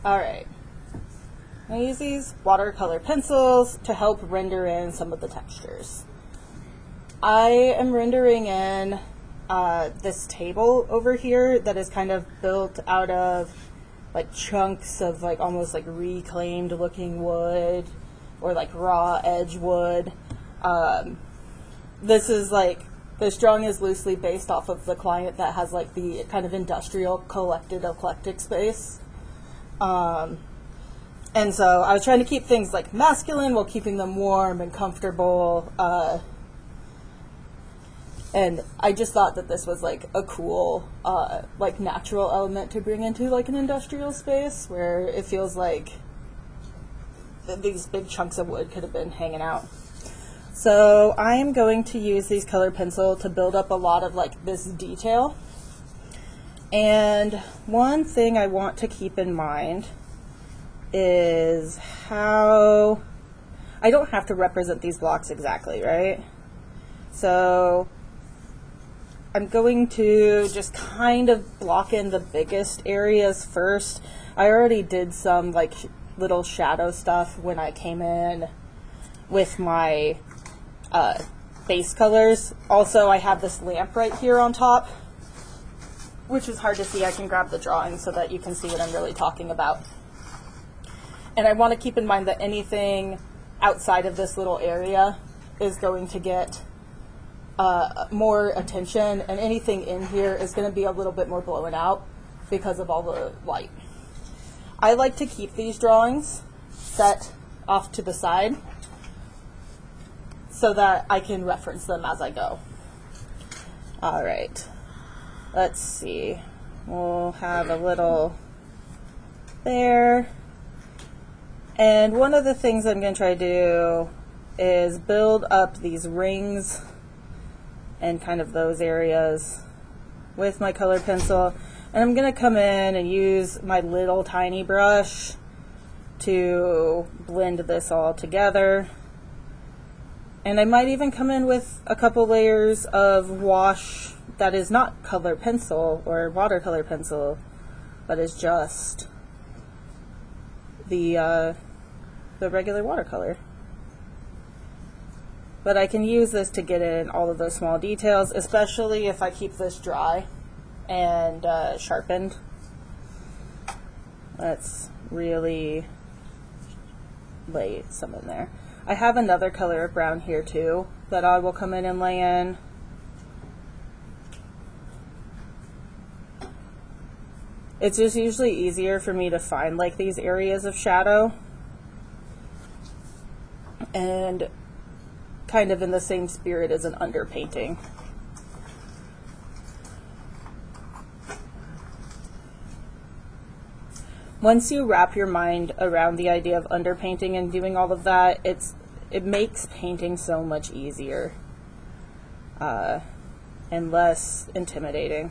Alright, I use these watercolor pencils to help render in some of the textures. I am rendering in this table over here that is kind of built out of like chunks of like almost like reclaimed looking wood or like raw edge wood. This drawing is loosely based off of the client that has like the kind of industrial collected eclectic space. And so I was trying to keep things like masculine while keeping them warm and comfortable. And I just thought that this was like a cool, like natural element to bring into like an industrial space where it feels like these big chunks of wood could have been hanging out. So I am going to use these colored pencil to build up a lot of like this detail. And one thing I want to keep in mind is how I don't have to represent these blocks exactly, right? So I'm going to just kind of block in the biggest areas first. I already did some like little shadow stuff when I came in with my base colors. Also, I have this lamp right here on top, which is hard to see. I can grab the drawing so that you can see what I'm really talking about. And I want to keep in mind that anything outside of this little area is going to get more attention, and anything in here is going to be a little bit more blown out because of all the light. I like to keep these drawings set off to the side so that I can reference them as I go. All right, let's see. We'll have a little there. And one of the things I'm going to try to do is build up these rings and kind of those areas with my colored pencil. And I'm going to come in and use my little tiny brush to blend this all together. And I might even come in with a couple layers of wash that is not colored pencil or watercolor pencil, but is just the regular watercolor. But I can use this to get in all of those small details, especially if I keep this dry and sharpened. Let's really lay some in there. I have another color of brown here too that I will come in and lay in. It's just usually easier for me to find like these areas of shadow, and kind of in the same spirit as an underpainting. Once you wrap your mind around the idea of underpainting and doing all of that, it makes painting so much easier and less intimidating.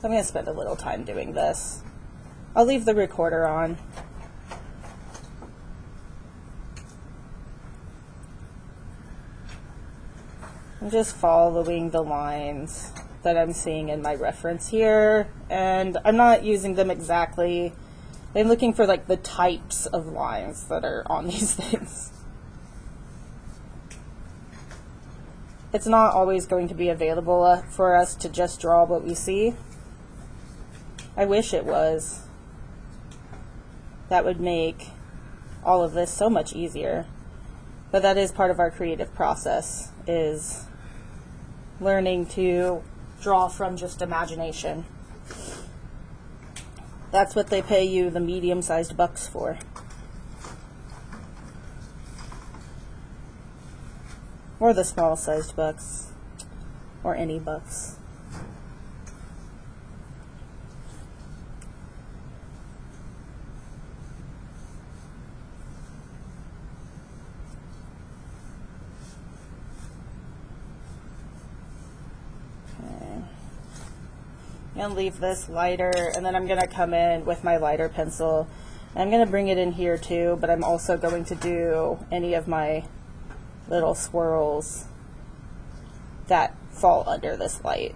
I'm going to spend a little time doing this. I'll leave the recorder on. I'm just following the lines that I'm seeing in my reference here, and I'm not using them exactly. I'm looking for like the types of lines that are on these things. It's not always going to be available for us to just draw what we see. I wish it was. That would make all of this so much easier. But that is part of our creative process, is learning to draw from just imagination. That's what they pay you the medium-sized bucks for. Or the small-sized bucks. Or any bucks. I'm going to leave this lighter, and then I'm going to come in with my lighter pencil I'm going to bring it in here too, but I'm also going to do any of my little swirls that fall under this light.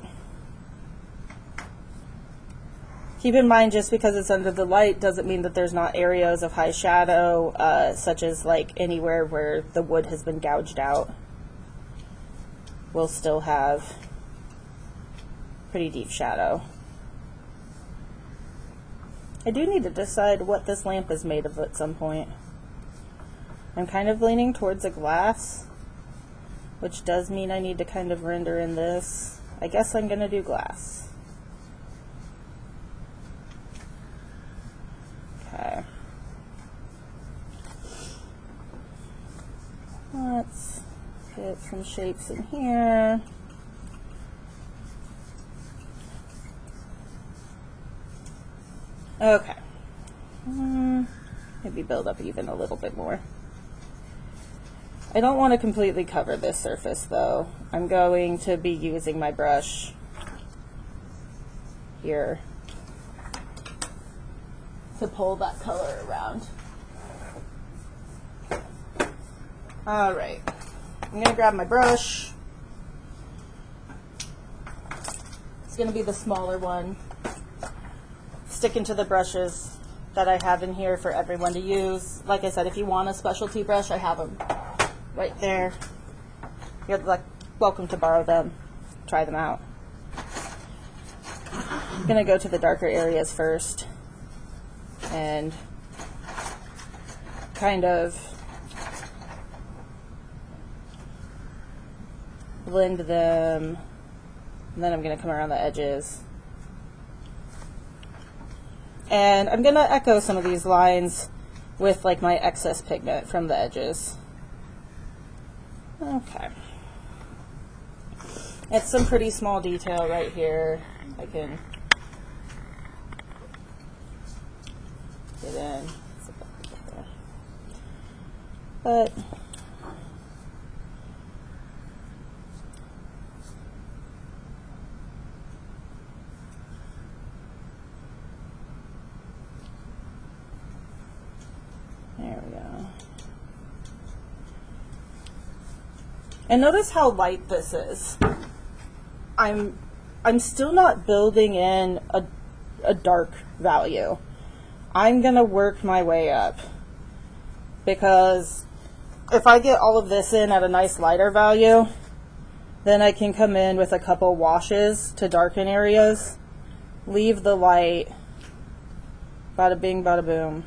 Keep in mind, just because it's under the light doesn't mean that there's not areas of high shadow, such as like anywhere where the wood has been gouged out. We'll still have pretty deep shadow. I do need to decide what this lamp is made of at some point. I'm kind of leaning towards a glass, which does mean I need to kind of render in this. I guess I'm going to do glass. Okay. Let's get some shapes in here. Okay. Maybe build up even a little bit more. I don't want to completely cover this surface though. I'm going to be using my brush here to pull that color around. All right, I'm going to grab my brush. It's going to be the smaller one. Sticking to the brushes that I have in here for everyone to use. Like I said, if you want a specialty brush, I have them right there. You're like welcome to borrow them. Try them out. I'm going to go to the darker areas first and kind of blend them, and then I'm going to come around the edges. And I'm going to echo some of these lines with like my excess pigment from the edges. Okay. It's some pretty small detail right here. I can get in. But there we go. And notice how light this is. I'm still not building in a dark value. I'm gonna work my way up, because if I get all of this in at a nice lighter value, then I can come in with a couple washes to darken areas, leave the light, bada bing, bada boom.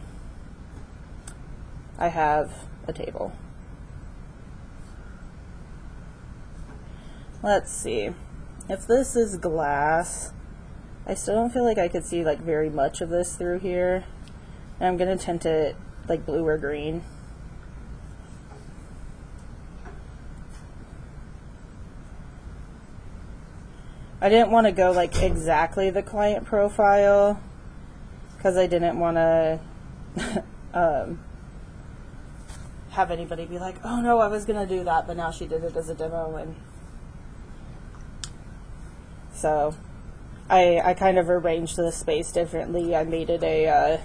I have a table. Let's see. If this is glass, I still don't feel like I could see like very much of this through here. And I'm gonna tint it like blue or green. I didn't want to go like exactly the client profile because I didn't want to have anybody be like, oh no, I was gonna do that, but now she did it as a demo. And so I kind of arranged the space differently. I made it a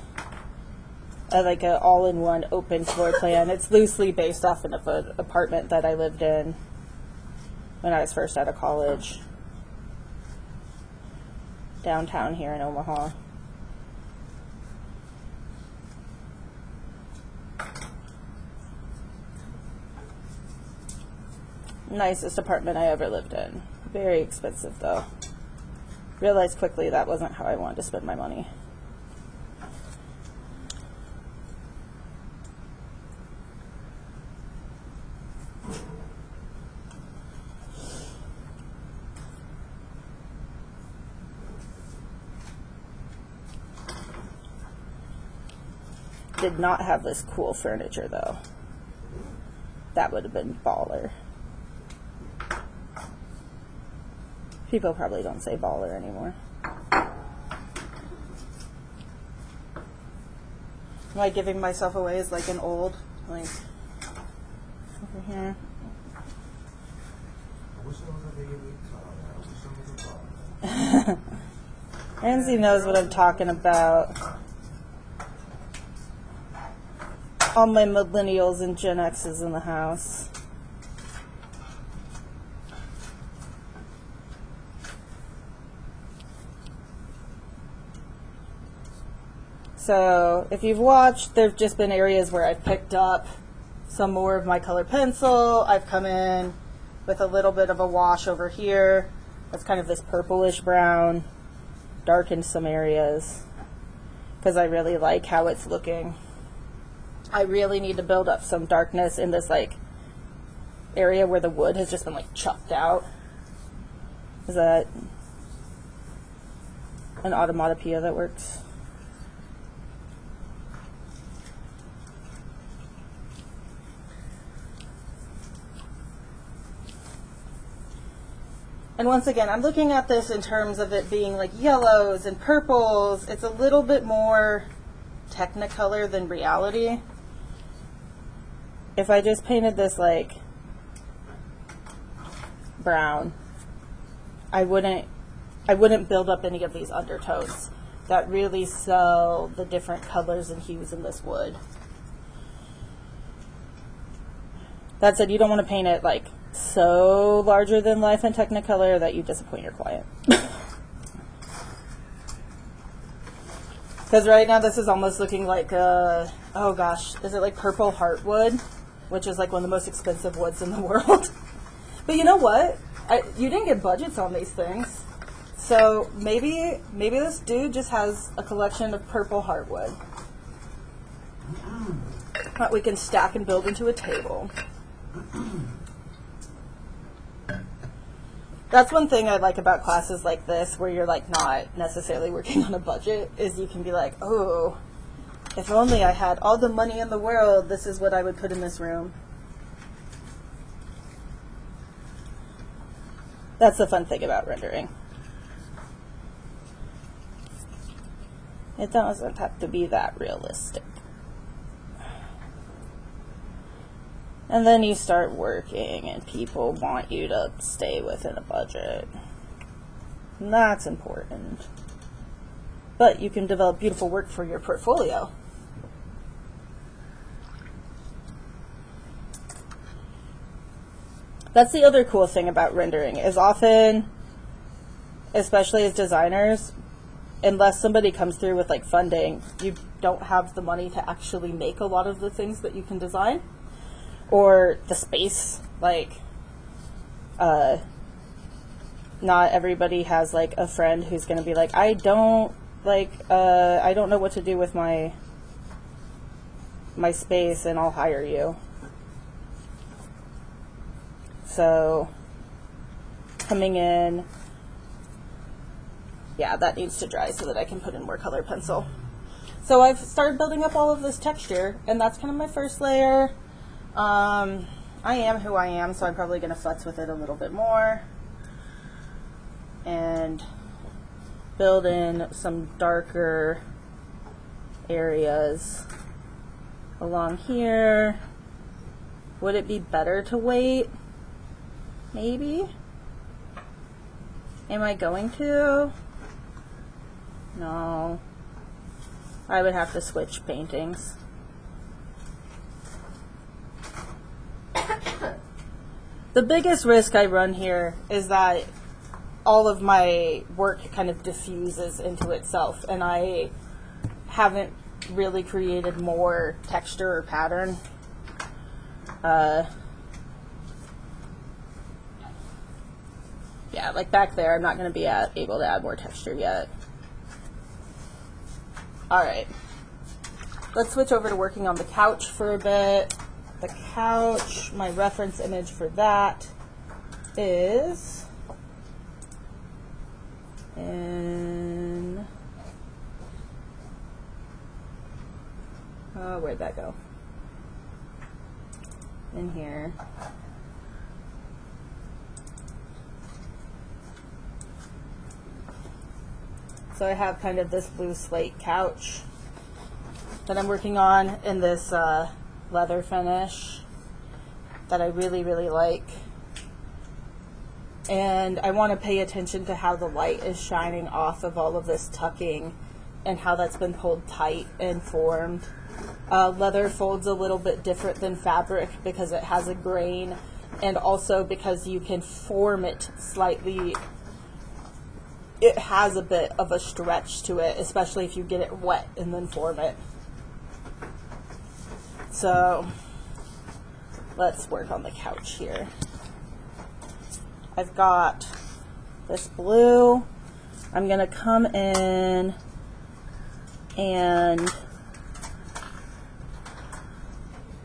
like an all-in-one open floor plan. It's loosely based off of an apartment that I lived in when I was first out of college, downtown here in Omaha. Nicest apartment I ever lived in. Very expensive though. Realized quickly that wasn't how I wanted to spend my money. Did not have this cool furniture though. That would have been baller. People probably don't say baller anymore. Am I giving myself away as like an old, like, over here? Ramsey knows what I'm talking about. All my millennials and Gen X's in the house. So if you've watched, there have just been areas where I've picked up some more of my colored pencil. I've come in with a little bit of a wash over here. That's kind of this purplish brown, darkened some areas because I really like how it's looking. I really need to build up some darkness in this like area where the wood has just been like chucked out. Is that an automatopoeia that works? And once again, I'm looking at this in terms of it being like yellows and purples. It's a little bit more Technicolor than reality. If I just painted this like brown, I wouldn't build up any of these undertones that really sell the different colors and hues in this wood. That said, you don't want to paint it like so larger than life in Technicolor that you disappoint your client. Because right now this is almost looking like, oh gosh, is it like purple heartwood? Which is like one of the most expensive woods in the world. But you know what? You didn't get budgets on these things. So maybe this dude just has a collection of purple heartwood that we can stack and build into a table. That's one thing I like about classes like this, where you're like not necessarily working on a budget, is you can be like, oh, if only I had all the money in the world, this is what I would put in this room. That's the fun thing about rendering. It doesn't have to be that realistic. And then you start working and people want you to stay within a budget. And that's important. But you can develop beautiful work for your portfolio. That's the other cool thing about rendering, is often, especially as designers, unless somebody comes through with like funding, you don't have the money to actually make a lot of the things that you can design. Or the space, like, not everybody has like a friend who's going to be like, I don't know what to do with my space, and I'll hire you. So coming in, yeah, that needs to dry so that I can put in more color pencil. So I've started building up all of this texture, and that's kind of my first layer. I am who I am, so I'm probably going to futz with it a little bit more and build in some darker areas along here. Would it be better to wait? Maybe? Am I going to? No. I would have to switch paintings. The biggest risk I run here is that all of my work kind of diffuses into itself, and I haven't really created more texture or pattern. Yeah, like back there, I'm not going to be able to add more texture yet. Alright, let's switch over to working on the couch for a bit. The couch, my reference image for that is in, where'd that go? In here. So I have kind of this blue slate couch that I'm working on in this leather finish that I really, really like. And I want to pay attention to how the light is shining off of all of this tucking and how that's been pulled tight and formed. Leather folds a little bit different than fabric because it has a grain, and also because you can form it slightly. It has a bit of a stretch to it, especially if you get it wet and then form it. So let's work on the couch here. I've got this blue. I'm gonna come in and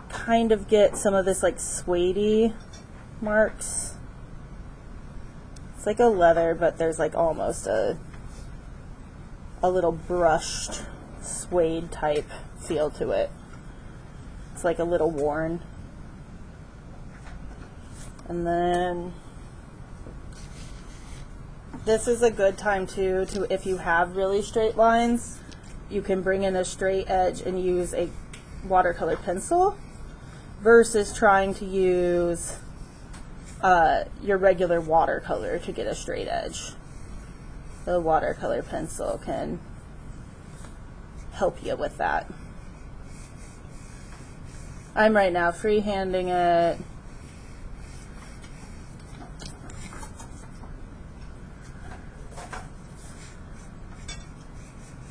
kind of get some of this like suede marks. It's like a leather, but there's like almost a little brushed suede type feel to it. It's like a little worn. And then this is a good time too to, if you have really straight lines, you can bring in a straight edge and use a watercolor pencil versus trying to use your regular watercolor to get a straight edge. The watercolor pencil can help you with that. I'm right now freehanding it.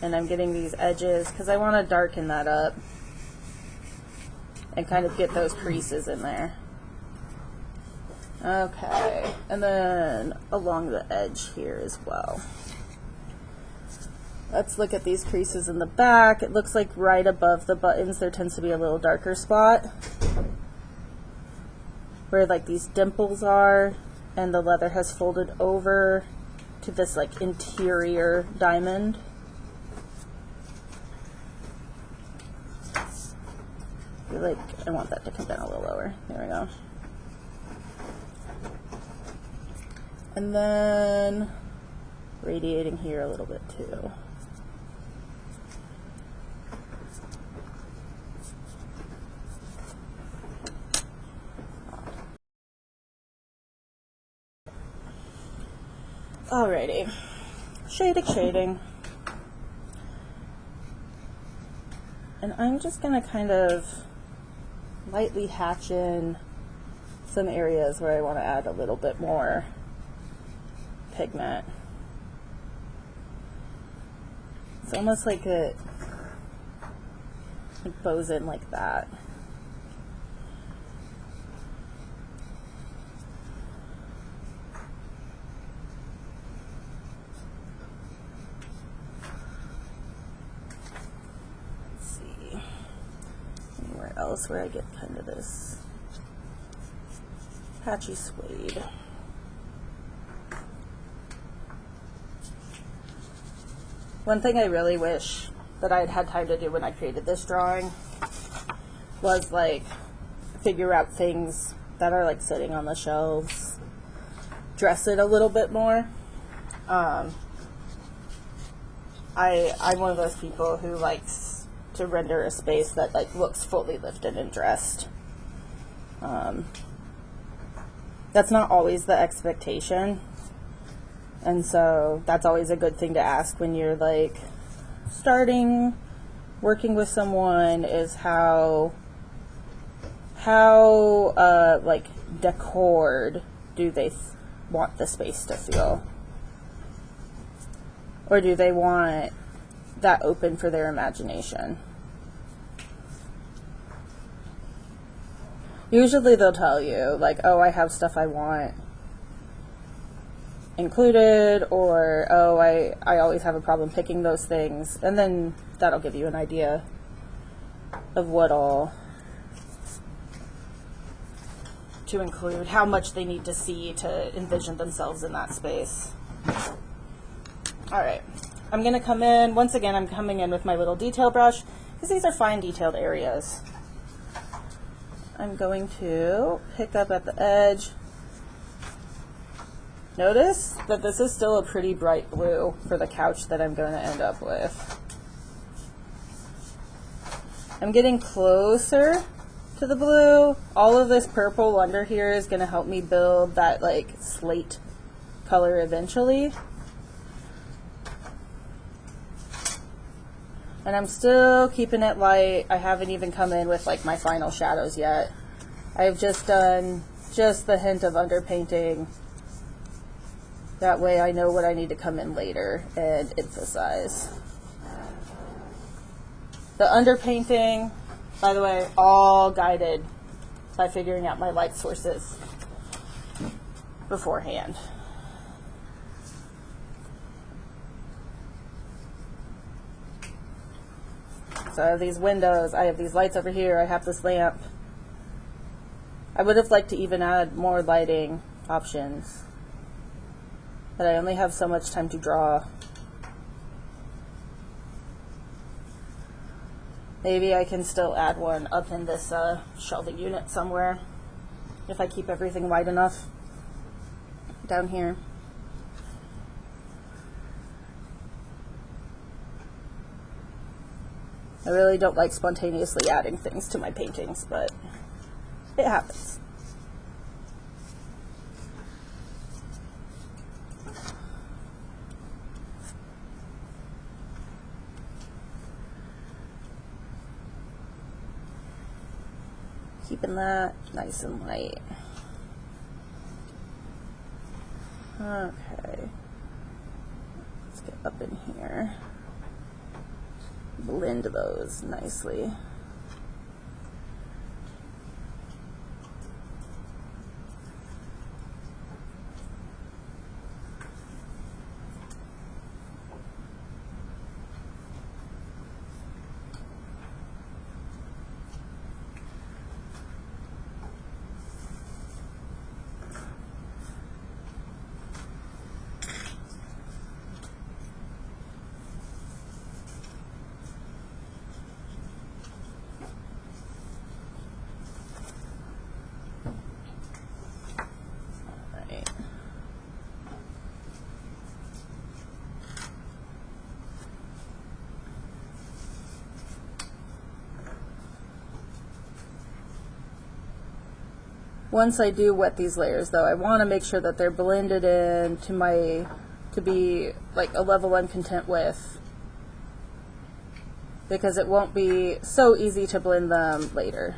And I'm getting these edges because I want to darken that up and kind of get those creases in there. Okay, and then along the edge here as well. Let's look at these creases in the back. It looks like right above the buttons there tends to be a little darker spot where like these dimples are, and the leather has folded over to this like interior diamond. I feel like I want that to come down a little lower. There we go. And then radiating here a little bit too. Alrighty, shading. And I'm just gonna kind of lightly hatch in some areas where I want to add a little bit more pigment. It's almost like it bows in like that. Let's see, anywhere else where I get kind of this patchy suede. One thing I really wish that I had had time to do when I created this drawing was like figure out things that are like sitting on the shelves, dress it a little bit more. I'm one of those people who likes to render a space that like looks fully lifted and dressed. That's not always the expectation. And so that's always a good thing to ask when you're like starting working with someone, is how like decored do they want the space to feel? Or do they want that open for their imagination? Usually they'll tell you like, oh, I have stuff I want included, or oh, I always have a problem picking those things, and then that'll give you an idea of what all to include, how much they need to see to envision themselves in that space. Alright, I'm going to come in, once again I'm coming in with my little detail brush, because these are fine detailed areas. I'm going to pick up at the edge. Notice that this is still a pretty bright blue for the couch that I'm going to end up with. I'm getting closer to the blue. All of this purple under here is going to help me build that like slate color eventually. And I'm still keeping it light. I haven't even come in with like my final shadows yet. I've just done just the hint of underpainting. That way I know what I need to come in later and emphasize. The underpainting, by the way, all guided by figuring out my light sources beforehand. So I have these windows, I have these lights over here, I have this lamp. I would have liked to even add more lighting options, but I only have so much time to draw. Maybe I can still add one up in this shelving unit somewhere if I keep everything wide enough down here. I really don't like spontaneously adding things to my paintings, but it happens. Keeping that nice and light. Okay. Let's get up in here. Blend those nicely. Once I do wet these layers, though, I want to make sure that they're blended in to be like a level I'm content with, because it won't be so easy to blend them later.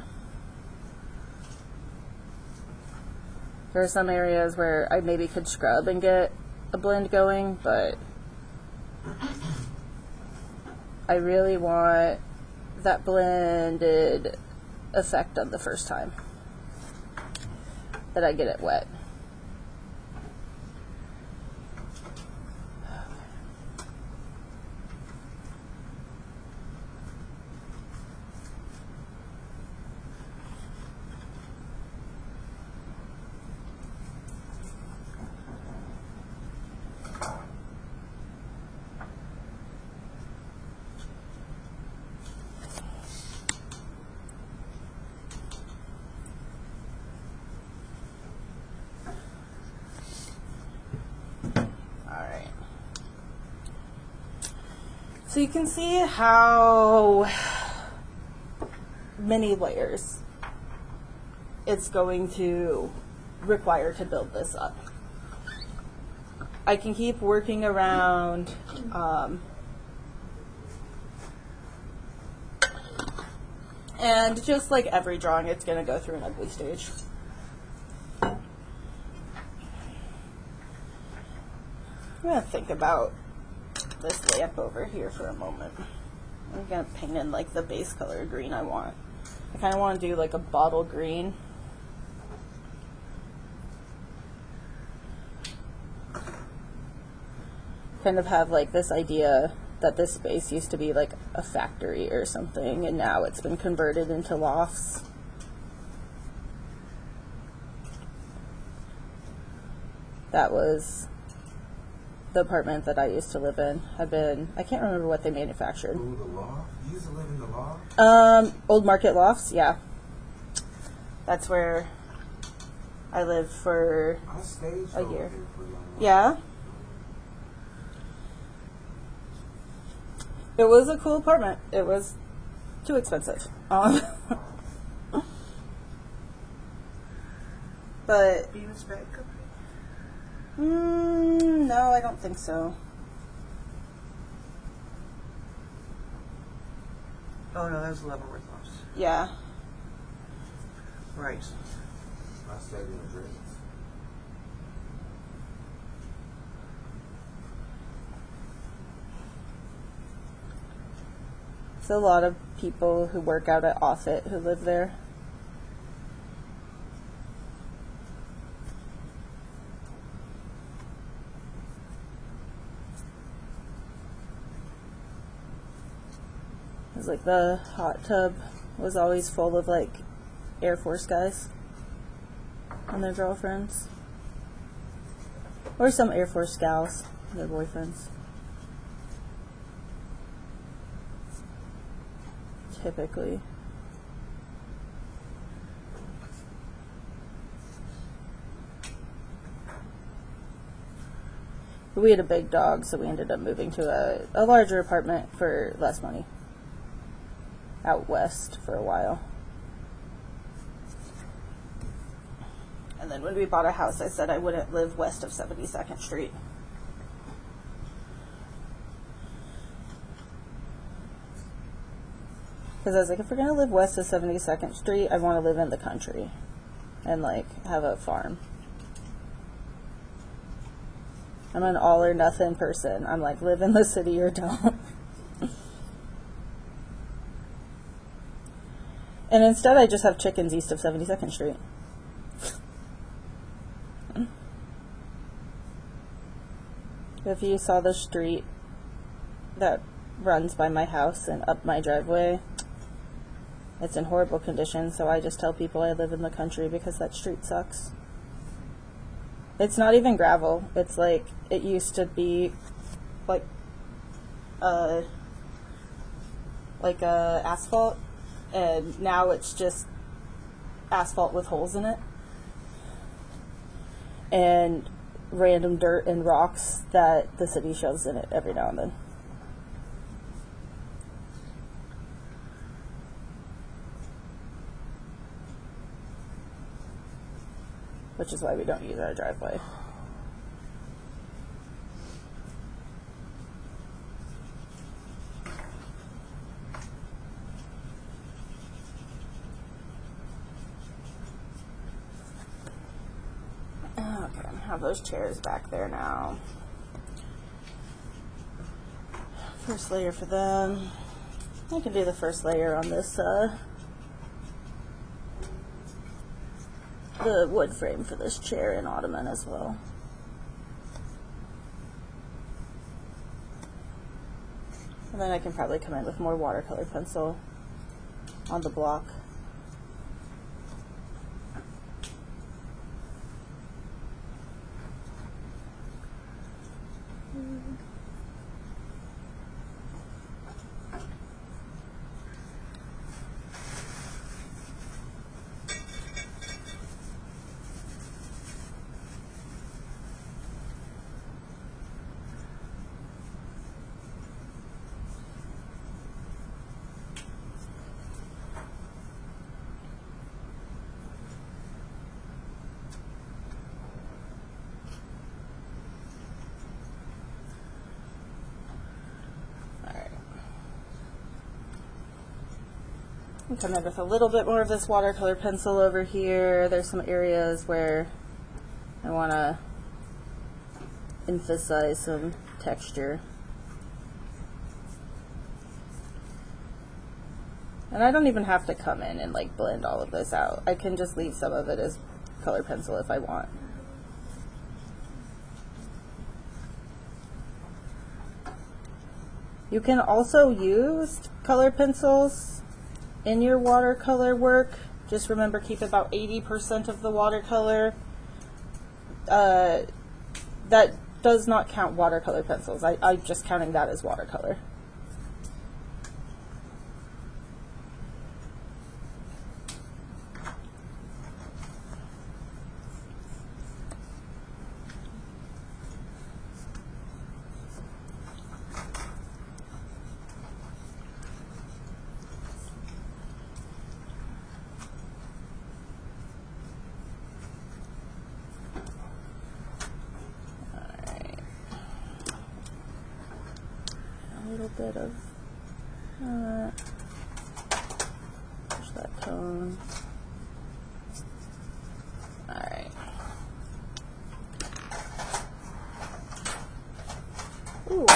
There are some areas where I maybe could scrub and get a blend going, but I really want that blended effect on the first time that I get it wet. So you can see how many layers it's going to require to build this up. I can keep working around and just like every drawing, it's going to go through an ugly stage. I'm going to think about this lamp over here for a moment. I'm going to paint in like the base color green I want. I kind of want to do like a bottle green. Kind of have like this idea that this space used to be like a factory or something, and now it's been converted into lofts. That was the apartment that I used to live in. I can't remember what they manufactured. Ooh, the loft? You used to live in the loft? Old Market Lofts, yeah. That's where I lived for a year. Yeah. It was a cool apartment. It was too expensive. But no, I don't think so. Oh no, that was Leavenworth House. Yeah. Right. I studied in the dreams. There's a lot of people who work out at Offutt who live there. It's like the hot tub was always full of like Air Force guys and their girlfriends. Or some Air Force gals and their boyfriends. Typically. But we had a big dog, so we ended up moving to a larger apartment for less money. Out west for a while. And then when we bought a house, I said I wouldn't live west of 72nd Street. Because I was like, if we're going to live west of 72nd Street, I want to live in the country. And, like, have a farm. I'm an all or nothing person. I'm like, live in the city or don't. And instead, I just have chickens east of 72nd Street. If you saw the street that runs by my house and up my driveway, it's in horrible condition, so I just tell people I live in the country because that street sucks. It's not even gravel. It's like, it used to be like asphalt, and now it's just asphalt with holes in it. And random dirt and rocks that the city shoves in it every now and then. Which is why we don't use our driveway. Okay, have those chairs back there now. First layer for them. I can do the first layer on this, the wood frame for this chair and ottoman as well. And then I can probably come in with more watercolor pencil on the block. Come in with a little bit more of this watercolor pencil over here. There's some areas where I want to emphasize some texture. And I don't even have to come in and like blend all of this out. I can just leave some of it as color pencil if I want. You can also use color pencils in your watercolor work. Just remember, keep about 80% of the watercolor. That does not count watercolor pencils. I'm just counting that as watercolor. Bit of Alright. Ooh.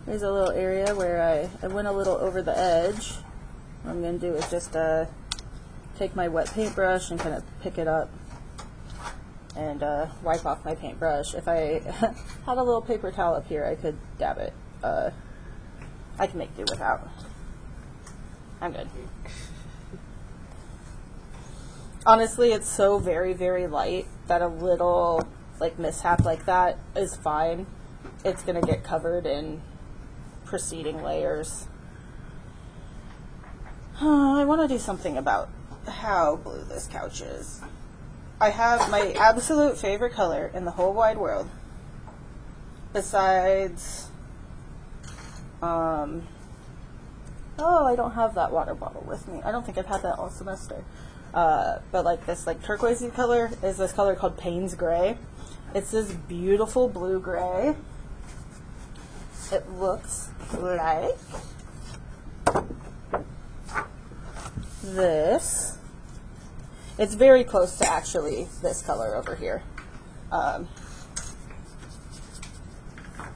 There's a little area where I went a little over the edge. What I'm going to do is just take my wet paintbrush and kind of pick it up and wipe off my paintbrush. If I had a little paper towel up here, I could dab it. I can make do without. I'm good. Honestly, it's so very, very light that a little like mishap like that is fine. It's going to get covered in preceding layers. I want to do something about how blue this couch is. I have my absolute favorite color in the whole wide world. Besides, oh, I don't have that water bottle with me. I don't think I've had that all semester. But like this like turquoisey color is this color called Payne's Gray. It's this beautiful blue gray. It looks like this. It's very close to actually this color over here.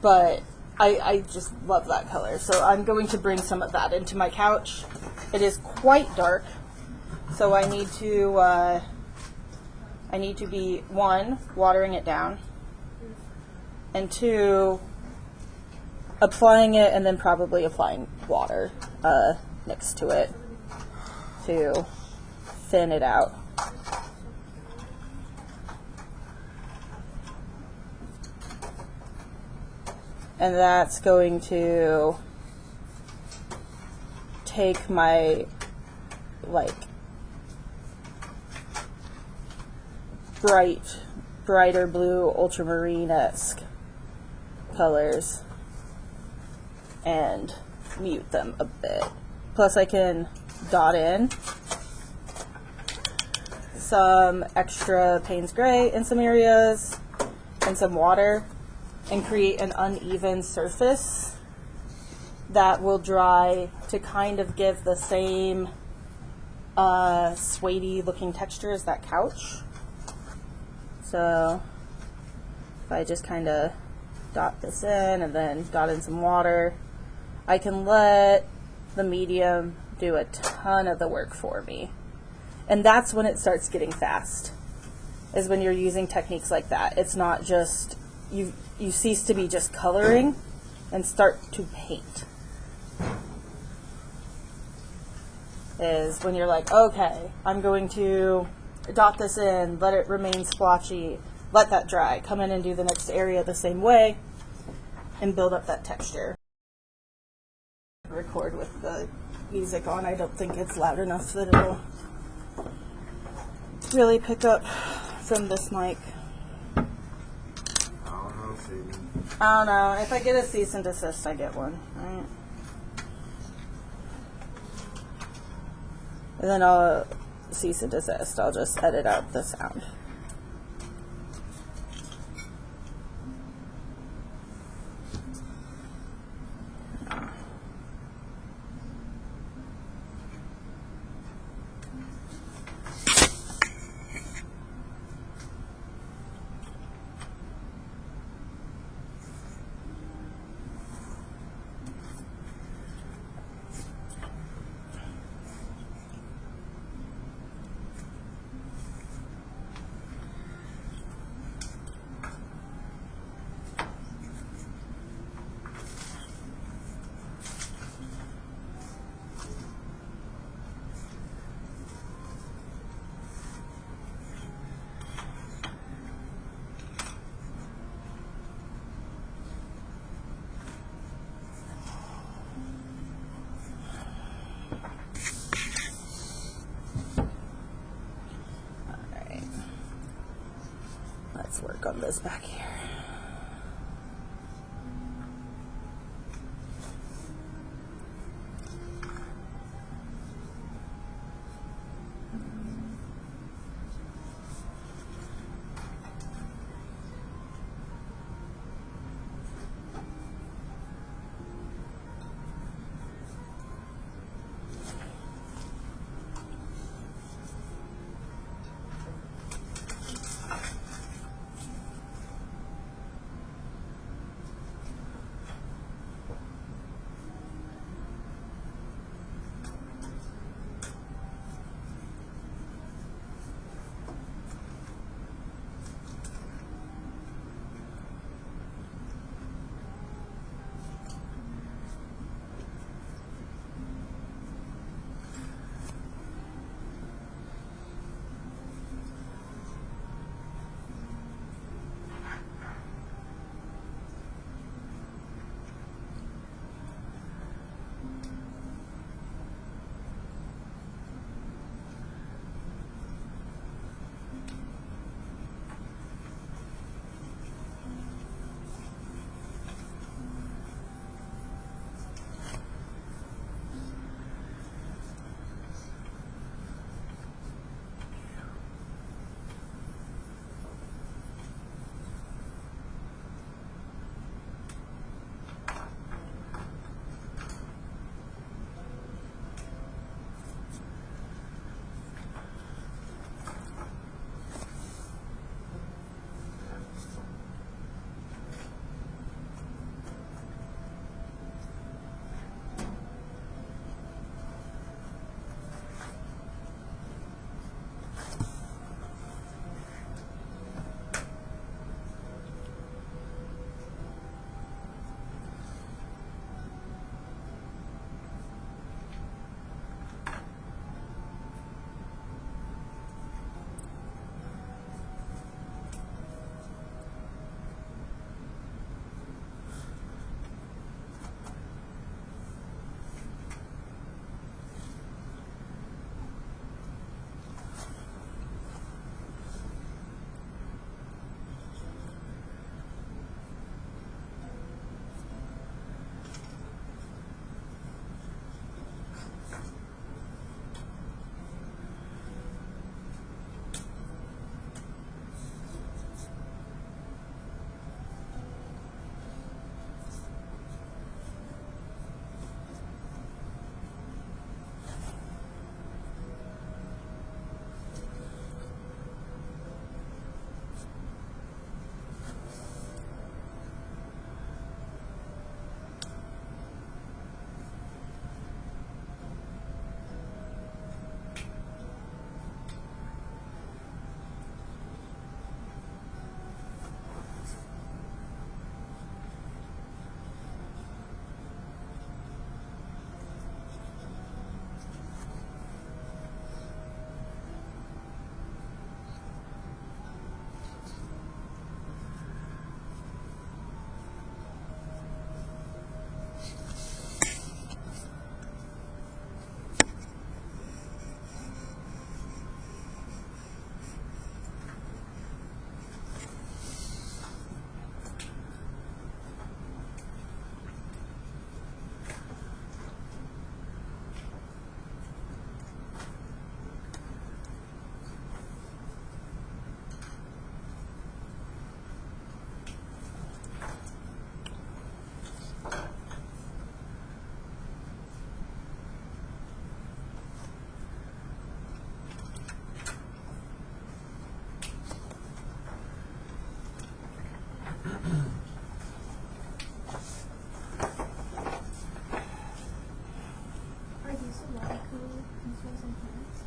But I just love that color. So I'm going to bring some of that into my couch. It is quite dark. So I need to be, one, watering it down, and two, applying it and then probably applying water next to it to thin it out. And that's going to take my like brighter blue ultramarine-esque colors and mute them a bit. Plus I can dot in some extra Payne's Gray in some areas and some water and create an uneven surface that will dry to kind of give the same suede-y looking texture as that couch. So if I just kind of dot this in and then dot in some water, I can let the medium do a ton of the work for me. And that's when it starts getting fast, is when you're using techniques like that. It's not just, you cease to be just coloring and start to paint. Is when you're like, okay, I'm going to dot this in, let it remain splotchy, let that dry, come in and do the next area the same way, and build up that texture. Record with the music on. I don't think it's loud enough that it'll really pick up from this mic. I don't know. If I get a cease and desist, I get one. Right? And then I'll cease and desist. I'll just edit out the sound. Let's work on this back here.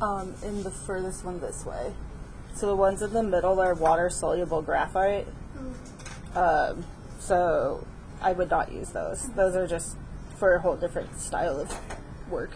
In the furthest one this way. So the ones in the middle are water-soluble graphite. So I would not use those. Those are just for a whole different style of work.